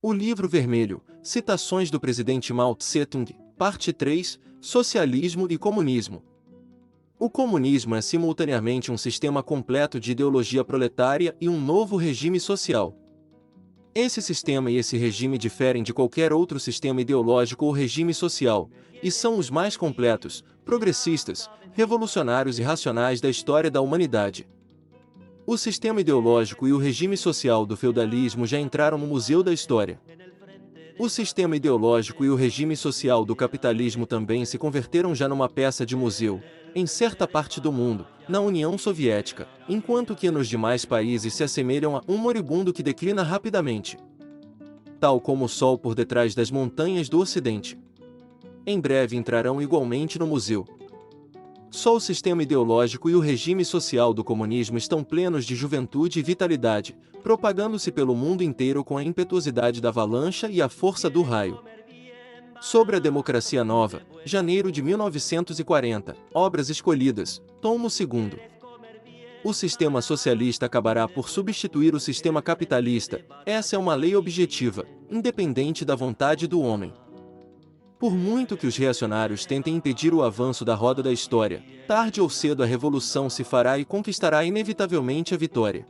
O Livro Vermelho, Citações do Presidente Mao Tse-tung, Parte 3, Socialismo e Comunismo. O comunismo é simultaneamente um sistema completo de ideologia proletária e um novo regime social. Esse sistema e esse regime diferem de qualquer outro sistema ideológico ou regime social, e são os mais completos, progressistas, revolucionários e racionais da história da humanidade. O sistema ideológico e o regime social do feudalismo já entraram no Museu da História. O sistema ideológico e o regime social do capitalismo também se converteram já numa peça de museu, em certa parte do mundo, na União Soviética, enquanto que nos demais países se assemelham a um moribundo que declina rapidamente. Tal como o sol por detrás das montanhas do Ocidente. Em breve entrarão igualmente no museu. Só o sistema ideológico e o regime social do comunismo estão plenos de juventude e vitalidade, propagando-se pelo mundo inteiro com a impetuosidade da avalanche e a força do raio. Sobre a democracia nova, janeiro de 1940, Obras Escolhidas, tomo 2º. O sistema socialista acabará por substituir o sistema capitalista, essa é uma lei objetiva, independente da vontade do homem. Por muito que os reacionários tentem impedir o avanço da roda da história, tarde ou cedo a revolução se fará e conquistará inevitavelmente a vitória.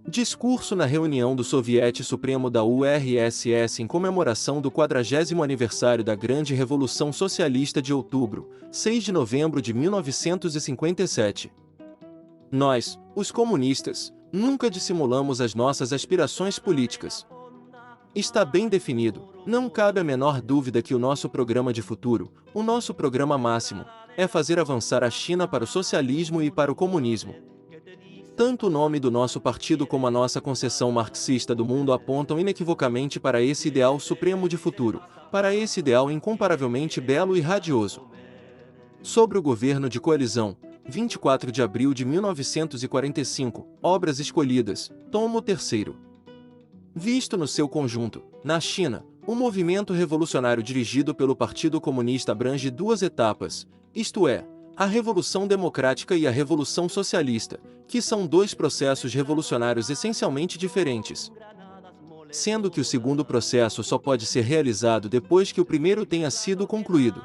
Discurso na reunião do Soviete Supremo da URSS em comemoração do 40º aniversário da Grande Revolução Socialista de outubro, 6 de novembro de 1957. Nós, os comunistas, nunca dissimulamos as nossas aspirações políticas. Está bem definido, não cabe a menor dúvida que o nosso programa de futuro, o nosso programa máximo, é fazer avançar a China para o socialismo e para o comunismo. Tanto o nome do nosso partido como a nossa concepção marxista do mundo apontam inequivocamente para esse ideal supremo de futuro, para esse ideal incomparavelmente belo e radioso. Sobre o governo de coalizão, 24 de abril de 1945, Obras Escolhidas, tomo 3º. Visto no seu conjunto, na China, o movimento revolucionário dirigido pelo Partido Comunista abrange duas etapas, isto é, a Revolução Democrática e a Revolução Socialista, que são dois processos revolucionários essencialmente diferentes. Sendo que o segundo processo só pode ser realizado depois que o primeiro tenha sido concluído.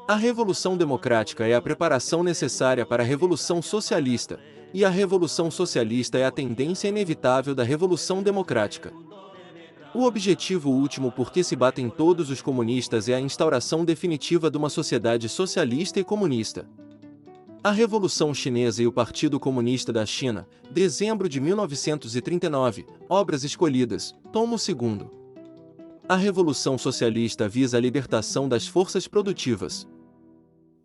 A Revolução Democrática é a preparação necessária para a Revolução Socialista, e a Revolução Socialista é a tendência inevitável da Revolução Democrática. O objetivo último por que se batem todos os comunistas é a instauração definitiva de uma sociedade socialista e comunista. A Revolução Chinesa e o Partido Comunista da China, dezembro de 1939, Obras Escolhidas, tomo 2º. A Revolução Socialista visa a libertação das forças produtivas.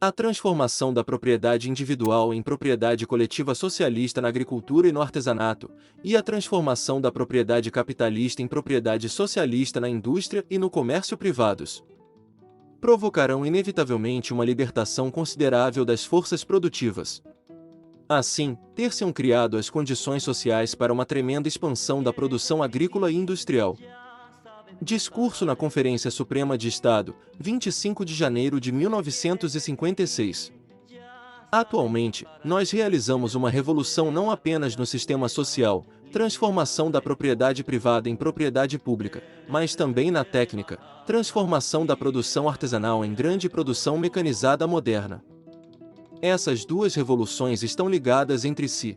A transformação da propriedade individual em propriedade coletiva socialista na agricultura e no artesanato, e a transformação da propriedade capitalista em propriedade socialista na indústria e no comércio privados, provocarão inevitavelmente uma libertação considerável das forças produtivas. Assim, ter-se-ão criado as condições sociais para uma tremenda expansão da produção agrícola e industrial. Discurso na Conferência Suprema de Estado, 25 de janeiro de 1956. Atualmente, nós realizamos uma revolução não apenas no sistema social, transformação da propriedade privada em propriedade pública, mas também na técnica, transformação da produção artesanal em grande produção mecanizada moderna. Essas duas revoluções estão ligadas entre si.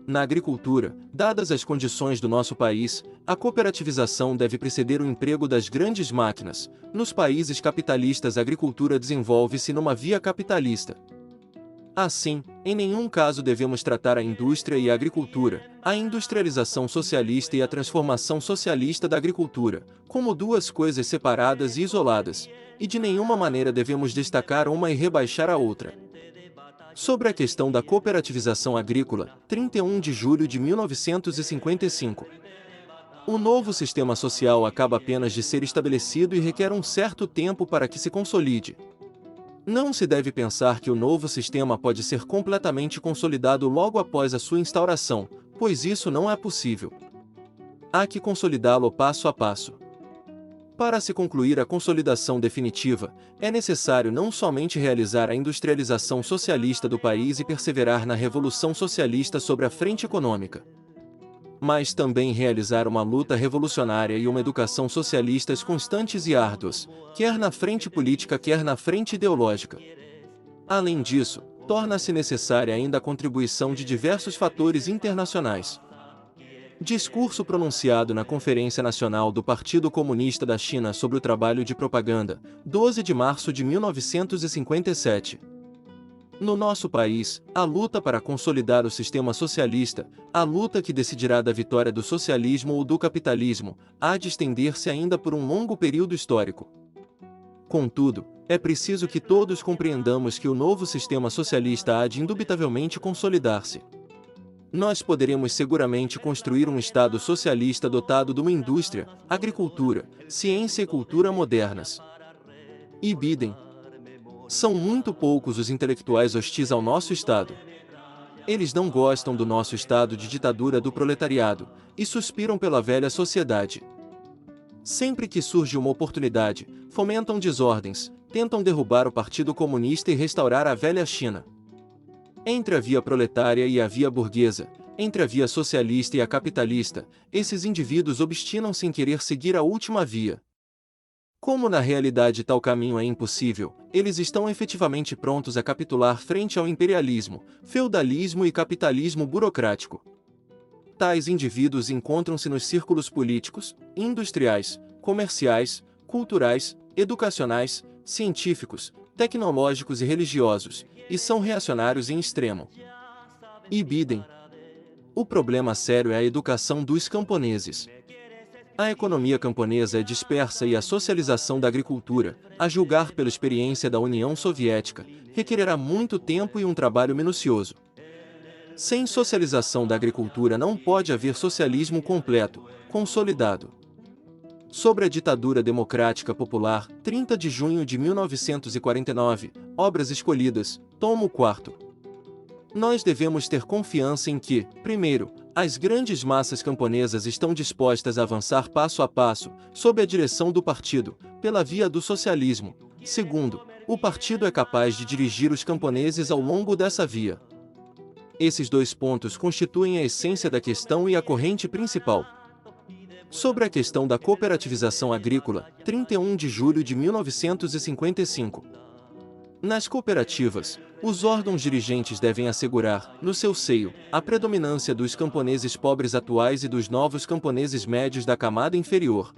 Na agricultura, dadas as condições do nosso país, a cooperativização deve preceder o emprego das grandes máquinas. Nos países capitalistas, a agricultura desenvolve-se numa via capitalista. Assim, em nenhum caso devemos tratar a indústria e a agricultura, a industrialização socialista e a transformação socialista da agricultura, como duas coisas separadas e isoladas, e de nenhuma maneira devemos destacar uma e rebaixar a outra. Sobre a questão da cooperativização agrícola, 31 de julho de 1955. O novo sistema social acaba apenas de ser estabelecido e requer um certo tempo para que se consolide. Não se deve pensar que o novo sistema pode ser completamente consolidado logo após a sua instauração, pois isso não é possível. Há que consolidá-lo passo a passo. Para se concluir a consolidação definitiva, é necessário não somente realizar a industrialização socialista do país e perseverar na revolução socialista sobre a frente econômica. mas também realizar uma luta revolucionária e uma educação socialistas constantes e árduas, quer na frente política quer na frente ideológica. Além disso, torna-se necessária ainda a contribuição de diversos fatores internacionais. Discurso pronunciado na Conferência Nacional do Partido Comunista da China sobre o Trabalho de Propaganda, 12 de março de 1957. No nosso país, a luta para consolidar o sistema socialista, a luta que decidirá da vitória do socialismo ou do capitalismo, há de estender-se ainda por um longo período histórico. Contudo, é preciso que todos compreendamos que o novo sistema socialista há de indubitavelmente consolidar-se. Nós poderemos seguramente construir um Estado socialista dotado de uma indústria, agricultura, ciência e cultura modernas. E Biden. São muito poucos os intelectuais hostis ao nosso Estado. Eles não gostam do nosso Estado de ditadura do proletariado, e suspiram pela velha sociedade. Sempre que surge uma oportunidade, fomentam desordens, tentam derrubar o Partido Comunista e restaurar a velha China. Entre a via proletária e a via burguesa, entre a via socialista e a capitalista, esses indivíduos obstinam-se em querer seguir a última via. Como na realidade tal caminho é impossível, eles estão efetivamente prontos a capitular frente ao imperialismo, feudalismo e capitalismo burocrático. Tais indivíduos encontram-se nos círculos políticos, industriais, comerciais, culturais, educacionais, científicos, tecnológicos e religiosos, e são reacionários em extremo. E Biden. O problema sério é a educação dos camponeses. A economia camponesa é dispersa e a socialização da agricultura, a julgar pela experiência da União Soviética, requererá muito tempo e um trabalho minucioso. Sem socialização da agricultura não pode haver socialismo completo, consolidado. Sobre a ditadura democrática popular, 30 de junho de 1949, Obras Escolhidas, tomo 4. Nós devemos ter confiança em que, primeiro, as grandes massas camponesas estão dispostas a avançar passo a passo, sob a direção do partido, pela via do socialismo. Segundo, o partido é capaz de dirigir os camponeses ao longo dessa via. Esses dois pontos constituem a essência da questão e a corrente principal. Sobre a questão da cooperativização agrícola, 31 de julho de 1955. Nas cooperativas, os órgãos dirigentes devem assegurar, no seu seio, a predominância dos camponeses pobres atuais e dos novos camponeses médios da camada inferior,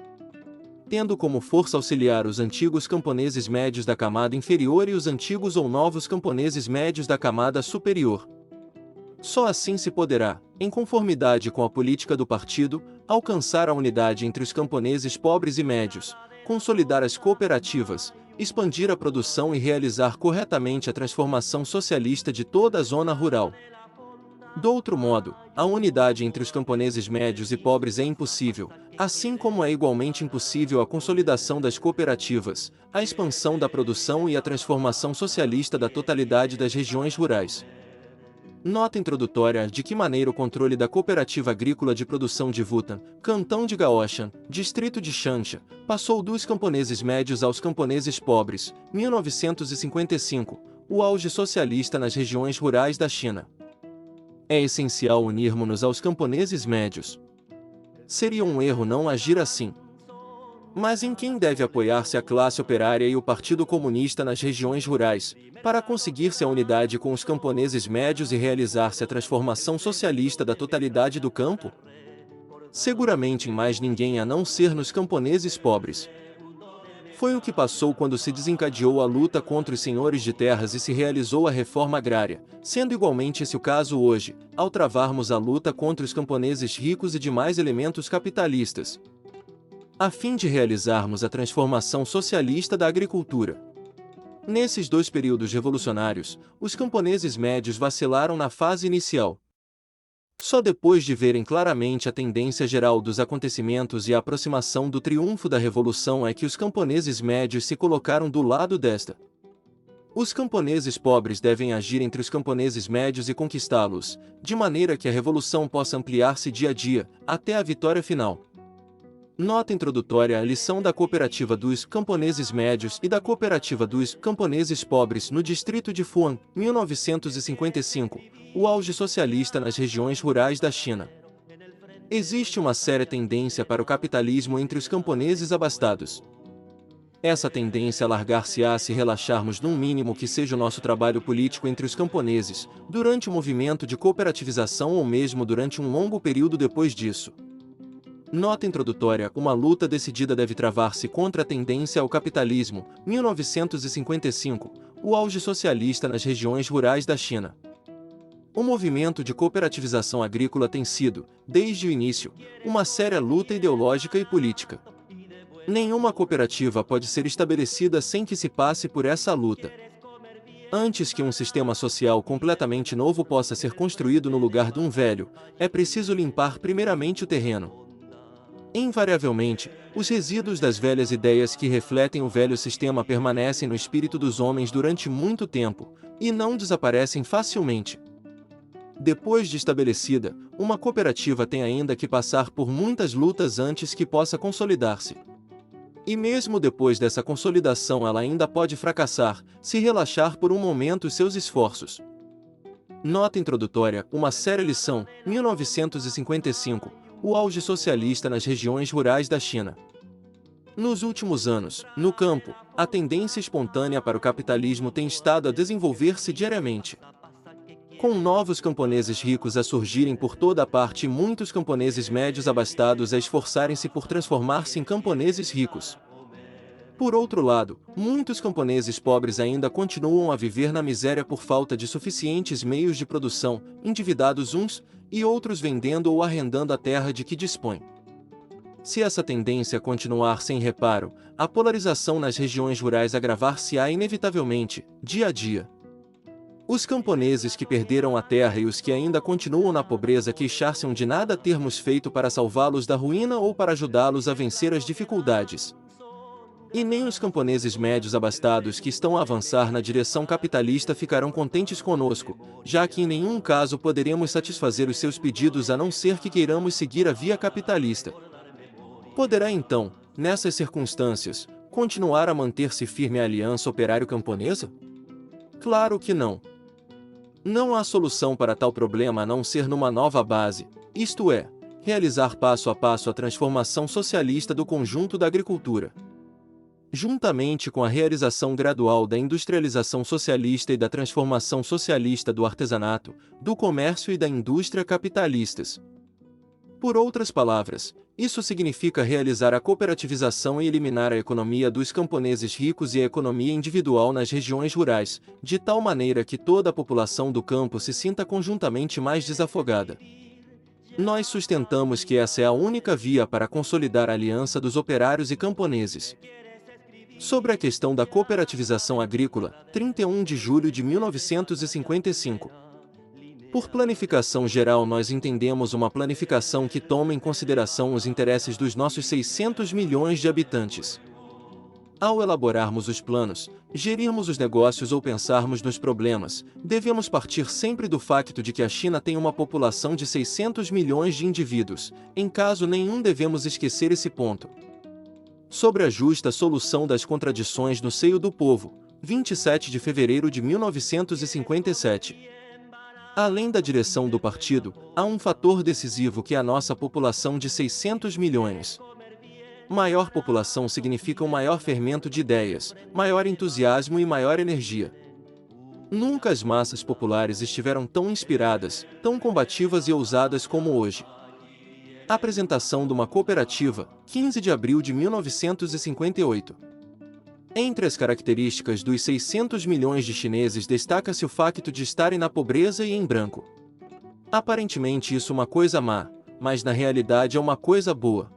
tendo como força auxiliar os antigos camponeses médios da camada inferior e os antigos ou novos camponeses médios da camada superior. Só assim se poderá, em conformidade com a política do partido, alcançar a unidade entre os camponeses pobres e médios, consolidar as cooperativas, expandir a produção e realizar corretamente a transformação socialista de toda a zona rural. Do outro modo, a unidade entre os camponeses médios e pobres é impossível, assim como é igualmente impossível a consolidação das cooperativas, a expansão da produção e a transformação socialista da totalidade das regiões rurais. Nota introdutória de que maneira o controle da Cooperativa Agrícola de Produção de Wutan, Cantão de Gaoshan, Distrito de Changsha, passou dos camponeses médios aos camponeses pobres, 1955, o auge socialista nas regiões rurais da China. É essencial unirmos-nos aos camponeses médios. Seria um erro não agir assim. Mas em quem deve apoiar-se a classe operária e o Partido Comunista nas regiões rurais, para conseguir-se a unidade com os camponeses médios e realizar-se a transformação socialista da totalidade do campo? Seguramente em mais ninguém a não ser nos camponeses pobres. Foi o que passou quando se desencadeou a luta contra os senhores de terras e se realizou a reforma agrária, sendo igualmente esse o caso hoje, ao travarmos a luta contra os camponeses ricos e demais elementos capitalistas, a fim de realizarmos a transformação socialista da agricultura. Nesses dois períodos revolucionários, os camponeses médios vacilaram na fase inicial. Só depois de verem claramente a tendência geral dos acontecimentos e a aproximação do triunfo da revolução é que os camponeses médios se colocaram do lado desta. Os camponeses pobres devem agir entre os camponeses médios e conquistá-los, de maneira que a revolução possa ampliar-se dia a dia, até a vitória final. Nota introdutória à lição da Cooperativa dos Camponeses Médios e da Cooperativa dos Camponeses Pobres no Distrito de Fuan, 1955, o auge socialista nas regiões rurais da China. Existe uma séria tendência para o capitalismo entre os camponeses abastados. Essa tendência alargar-se-á se relaxarmos num mínimo que seja o nosso trabalho político entre os camponeses, durante o movimento de cooperativização ou mesmo durante um longo período depois disso. Nota introdutória: uma luta decidida deve travar-se contra a tendência ao capitalismo, 1955, o auge socialista nas regiões rurais da China. O movimento de cooperativização agrícola tem sido, desde o início, uma séria luta ideológica e política. Nenhuma cooperativa pode ser estabelecida sem que se passe por essa luta. Antes que um sistema social completamente novo possa ser construído no lugar de um velho, é preciso limpar primeiramente o terreno. Invariavelmente, os resíduos das velhas ideias que refletem o velho sistema permanecem no espírito dos homens durante muito tempo, e não desaparecem facilmente. Depois de estabelecida, uma cooperativa tem ainda que passar por muitas lutas antes que possa consolidar-se. E mesmo depois dessa consolidação ela ainda pode fracassar, se relaxar por um momento os seus esforços. Nota introdutória: uma séria lição, 1955, o auge socialista nas regiões rurais da China. Nos últimos anos, no campo, a tendência espontânea para o capitalismo tem estado a desenvolver-se diariamente. Com novos camponeses ricos a surgirem por toda a parte e muitos camponeses médios abastados a esforçarem-se por transformar-se em camponeses ricos. Por outro lado, muitos camponeses pobres ainda continuam a viver na miséria por falta de suficientes meios de produção, endividados uns e outros vendendo ou arrendando a terra de que dispõem. Se essa tendência continuar sem reparo, a polarização nas regiões rurais agravar-se-á inevitavelmente, dia a dia. Os camponeses que perderam a terra e os que ainda continuam na pobreza queixar-se-ão de nada termos feito para salvá-los da ruína ou para ajudá-los a vencer as dificuldades. E nem os camponeses médios abastados que estão a avançar na direção capitalista ficarão contentes conosco, já que em nenhum caso poderemos satisfazer os seus pedidos a não ser que queiramos seguir a via capitalista. Poderá então, nessas circunstâncias, continuar a manter-se firme a aliança operário-camponesa? Claro que não. Não há solução para tal problema a não ser numa nova base, isto é, realizar passo a passo a transformação socialista do conjunto da agricultura. Juntamente com a realização gradual da industrialização socialista e da transformação socialista do artesanato, do comércio e da indústria capitalistas. Por outras palavras, isso significa realizar a cooperativização e eliminar a economia dos camponeses ricos e a economia individual nas regiões rurais, de tal maneira que toda a população do campo se sinta conjuntamente mais desafogada. Nós sustentamos que essa é a única via para consolidar a aliança dos operários e camponeses. Sobre a questão da cooperativização agrícola, 31 de julho de 1955. Por planificação geral nós entendemos uma planificação que toma em consideração os interesses dos nossos 600 milhões de habitantes. Ao elaborarmos os planos, gerirmos os negócios ou pensarmos nos problemas, devemos partir sempre do facto de que a China tem uma população de 600 milhões de indivíduos, em caso nenhum devemos esquecer esse ponto. Sobre a justa solução das contradições no seio do povo, 27 de fevereiro de 1957. Além da direção do partido, há um fator decisivo que é a nossa população de 600 milhões. Maior população significa um maior fermento de ideias, maior entusiasmo e maior energia. Nunca as massas populares estiveram tão inspiradas, tão combativas e ousadas como hoje. Apresentação de uma cooperativa, 15 de abril de 1958. Entre as características dos 600 milhões de chineses destaca-se o facto de estarem na pobreza e em branco. Aparentemente isso é uma coisa má, mas na realidade é uma coisa boa.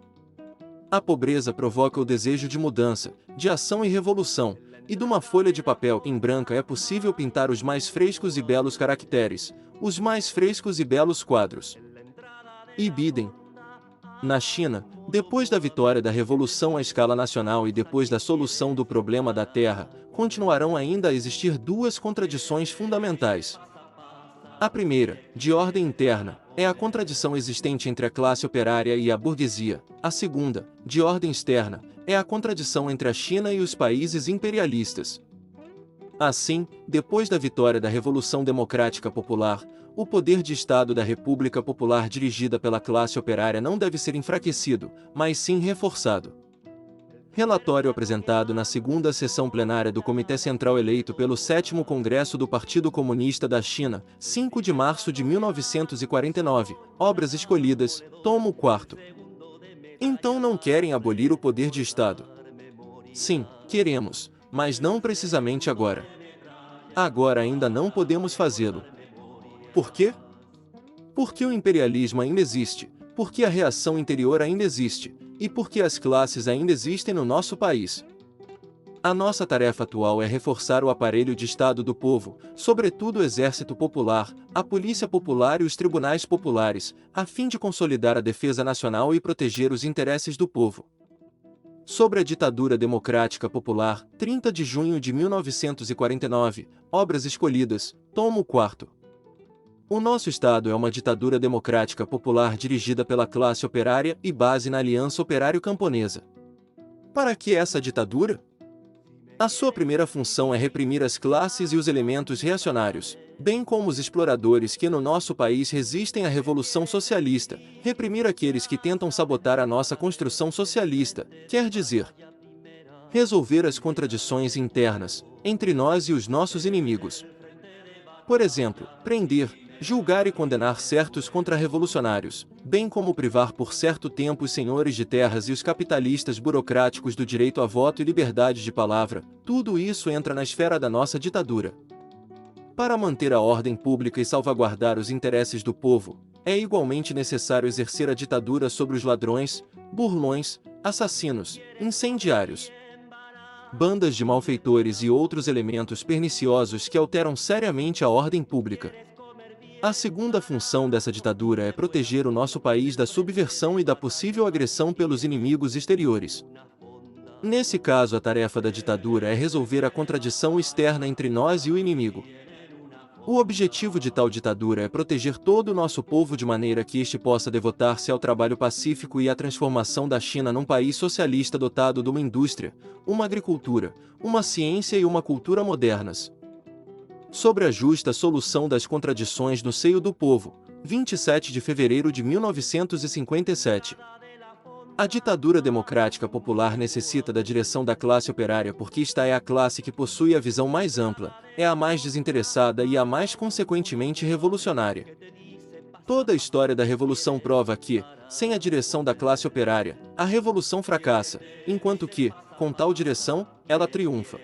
A pobreza provoca o desejo de mudança, de ação e revolução, e de uma folha de papel em branca é possível pintar os mais frescos e belos caracteres, os mais frescos e belos quadros. E Biden. Na China, depois da vitória da revolução à escala nacional e depois da solução do problema da terra, continuarão ainda a existir duas contradições fundamentais. A primeira, de ordem interna, é a contradição existente entre a classe operária e a burguesia. A segunda, de ordem externa, é a contradição entre a China e os países imperialistas. Assim, depois da vitória da Revolução Democrática Popular, o poder de Estado da República Popular dirigida pela classe operária não deve ser enfraquecido, mas sim reforçado. Relatório apresentado na segunda sessão plenária do Comitê Central eleito pelo 7º Congresso do Partido Comunista da China, 5 de março de 1949, obras escolhidas, tomo 4. Então não querem abolir o poder de Estado? Sim, queremos, mas não precisamente agora. Agora ainda não podemos fazê-lo. Por quê? Porque o imperialismo ainda existe, porque a reação interior ainda existe, e porque as classes ainda existem no nosso país. A nossa tarefa atual é reforçar o aparelho de Estado do povo, sobretudo o Exército Popular, a Polícia Popular e os Tribunais Populares, a fim de consolidar a defesa nacional e proteger os interesses do povo. Sobre a ditadura democrática popular, 30 de junho de 1949, obras escolhidas, tomo 4. O nosso Estado é uma ditadura democrática popular dirigida pela classe operária e base na Aliança Operário-Camponesa. Para que essa ditadura? A sua primeira função é reprimir as classes e os elementos reacionários, bem como os exploradores que no nosso país resistem à Revolução Socialista, reprimir aqueles que tentam sabotar a nossa construção socialista, quer dizer, resolver as contradições internas, entre nós e os nossos inimigos. Por exemplo, prender, julgar e condenar certos contra-revolucionários, bem como privar por certo tempo os senhores de terras e os capitalistas burocráticos do direito a voto e liberdade de palavra, tudo isso entra na esfera da nossa ditadura. Para manter a ordem pública e salvaguardar os interesses do povo, é igualmente necessário exercer a ditadura sobre os ladrões, burlões, assassinos, incendiários, bandas de malfeitores e outros elementos perniciosos que alteram seriamente a ordem pública. A segunda função dessa ditadura é proteger o nosso país da subversão e da possível agressão pelos inimigos exteriores. Nesse caso, a tarefa da ditadura é resolver a contradição externa entre nós e o inimigo. O objetivo de tal ditadura é proteger todo o nosso povo de maneira que este possa devotar-se ao trabalho pacífico e à transformação da China num país socialista dotado de uma indústria, uma agricultura, uma ciência e uma cultura modernas. Sobre a justa solução das contradições no seio do povo, 27 de fevereiro de 1957. A ditadura democrática popular necessita da direção da classe operária porque esta é a classe que possui a visão mais ampla, é a mais desinteressada e a mais consequentemente revolucionária. Toda a história da revolução prova que, sem a direção da classe operária, a revolução fracassa, enquanto que, com tal direção, ela triunfa.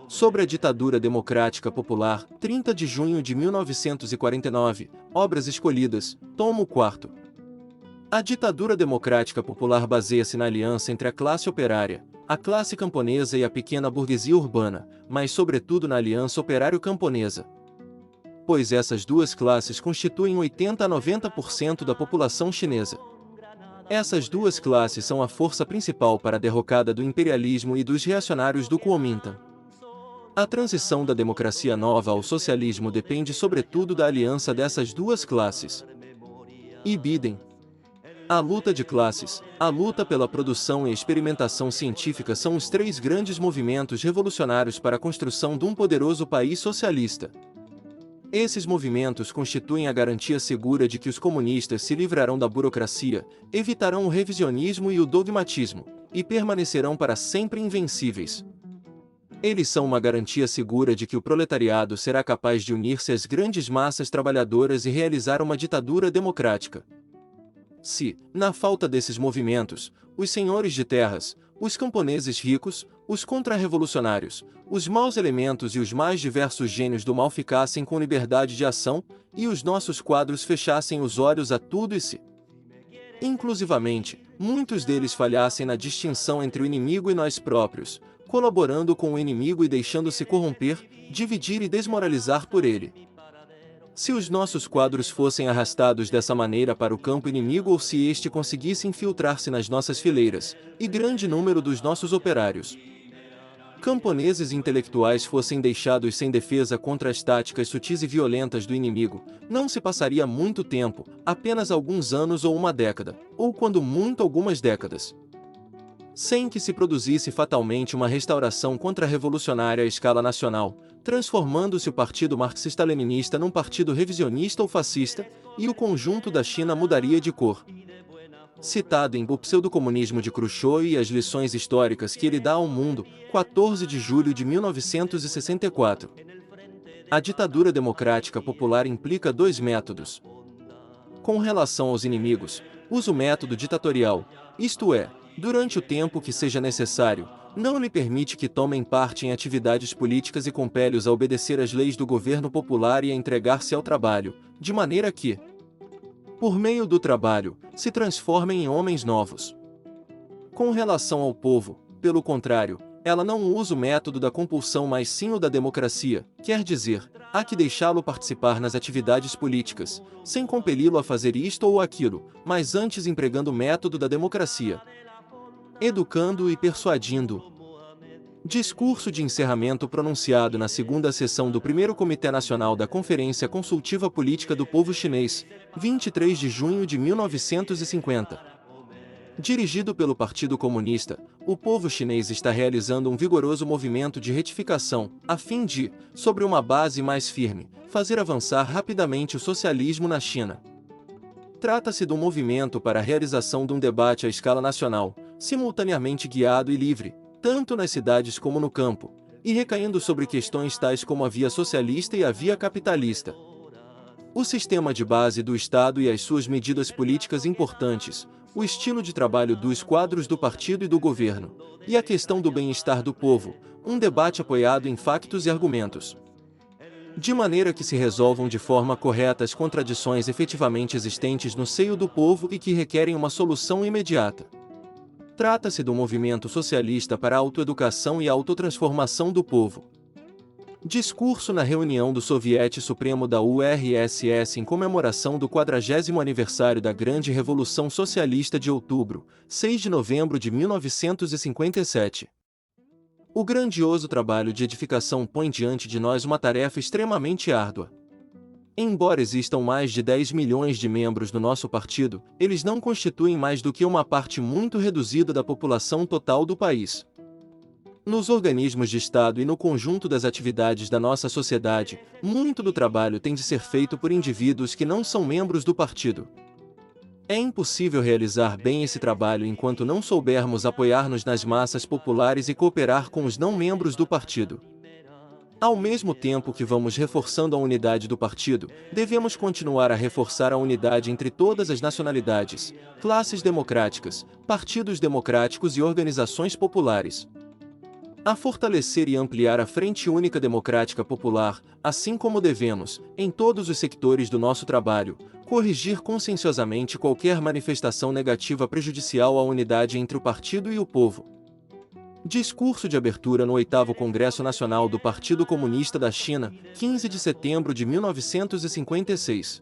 Sobre a ditadura democrática popular, 30 de junho de 1949, obras escolhidas, tomo 4. A ditadura democrática popular baseia-se na aliança entre a classe operária, a classe camponesa e a pequena burguesia urbana, mas sobretudo na aliança operário-camponesa. Pois essas duas classes constituem 80 a 90% da população chinesa. Essas duas classes são a força principal para a derrocada do imperialismo e dos reacionários do Kuomintang. A transição da democracia nova ao socialismo depende sobretudo da aliança dessas duas classes. E Biden. A luta de classes, a luta pela produção e experimentação científica são os três grandes movimentos revolucionários para a construção de um poderoso país socialista. Esses movimentos constituem a garantia segura de que os comunistas se livrarão da burocracia, evitarão o revisionismo e o dogmatismo, e permanecerão para sempre invencíveis. Eles são uma garantia segura de que o proletariado será capaz de unir-se às grandes massas trabalhadoras e realizar uma ditadura democrática. Se, na falta desses movimentos, os senhores de terras, os camponeses ricos, os contra-revolucionários, os maus elementos e os mais diversos gênios do mal ficassem com liberdade de ação, e os nossos quadros fechassem os olhos a tudo e se, inclusivamente, muitos deles falhassem na distinção entre o inimigo e nós próprios, colaborando com o inimigo e deixando-se corromper, dividir e desmoralizar por ele. Se os nossos quadros fossem arrastados dessa maneira para o campo inimigo ou se este conseguisse infiltrar-se nas nossas fileiras, e grande número dos nossos operários, camponeses e intelectuais fossem deixados sem defesa contra as táticas sutis e violentas do inimigo, não se passaria muito tempo, apenas alguns anos ou uma década, ou quando muito algumas décadas. sem que se produzisse fatalmente uma restauração contra-revolucionária à escala nacional, transformando-se o Partido Marxista-Leninista num partido revisionista ou fascista, e o conjunto da China mudaria de cor. Citado em O Pseudo-Comunismo de Khrushchev e as lições históricas que ele dá ao mundo, 14 de julho de 1964. A ditadura democrática popular implica dois métodos. Com relação aos inimigos, usa o método ditatorial, isto é, durante o tempo que seja necessário, não lhe permite que tomem parte em atividades políticas e compele-os a obedecer às leis do governo popular e a entregar-se ao trabalho, de maneira que, por meio do trabalho, se transformem em homens novos. Com relação ao povo, pelo contrário, ela não usa o método da compulsão mas sim o da democracia, quer dizer, há que deixá-lo participar nas atividades políticas, sem compeli-lo a fazer isto ou aquilo, mas antes empregando o método da democracia, educando e persuadindo. Discurso de encerramento pronunciado na segunda sessão do primeiro Comitê Nacional da Conferência Consultiva Política do Povo Chinês, 23 de junho de 1950. Dirigido pelo Partido Comunista, o povo chinês está realizando um vigoroso movimento de retificação, a fim de, sobre uma base mais firme, fazer avançar rapidamente o socialismo na China. Trata-se de um movimento para a realização de um debate à escala nacional, simultaneamente guiado e livre, tanto nas cidades como no campo, e recaindo sobre questões tais como a via socialista e a via capitalista. O sistema de base do Estado e as suas medidas políticas importantes, o estilo de trabalho dos quadros do partido e do governo, e a questão do bem-estar do povo, um debate apoiado em factos e argumentos. De maneira que se resolvam de forma correta as contradições efetivamente existentes no seio do povo e que requerem uma solução imediata. Trata-se do movimento socialista para a autoeducação e a autotransformação do povo. Discurso na reunião do Soviete Supremo da URSS em comemoração do 40º aniversário da Grande Revolução Socialista de outubro, 6 de novembro de 1957. O grandioso trabalho de edificação põe diante de nós uma tarefa extremamente árdua. Embora existam mais de 10 milhões de membros no nosso partido, eles não constituem mais do que uma parte muito reduzida da população total do país. Nos organismos de Estado e no conjunto das atividades da nossa sociedade, muito do trabalho tem de ser feito por indivíduos que não são membros do partido. É impossível realizar bem esse trabalho enquanto não soubermos apoiar-nos nas massas populares e cooperar com os não membros do partido. Ao mesmo tempo que vamos reforçando a unidade do partido, devemos continuar a reforçar a unidade entre todas as nacionalidades, classes democráticas, partidos democráticos e organizações populares. A fortalecer e ampliar a Frente Única Democrática Popular, assim como devemos, em todos os sectores do nosso trabalho, corrigir conscienciosamente qualquer manifestação negativa prejudicial à unidade entre o partido e o povo. Discurso de abertura no 8º Congresso Nacional do Partido Comunista da China, 15 de setembro de 1956.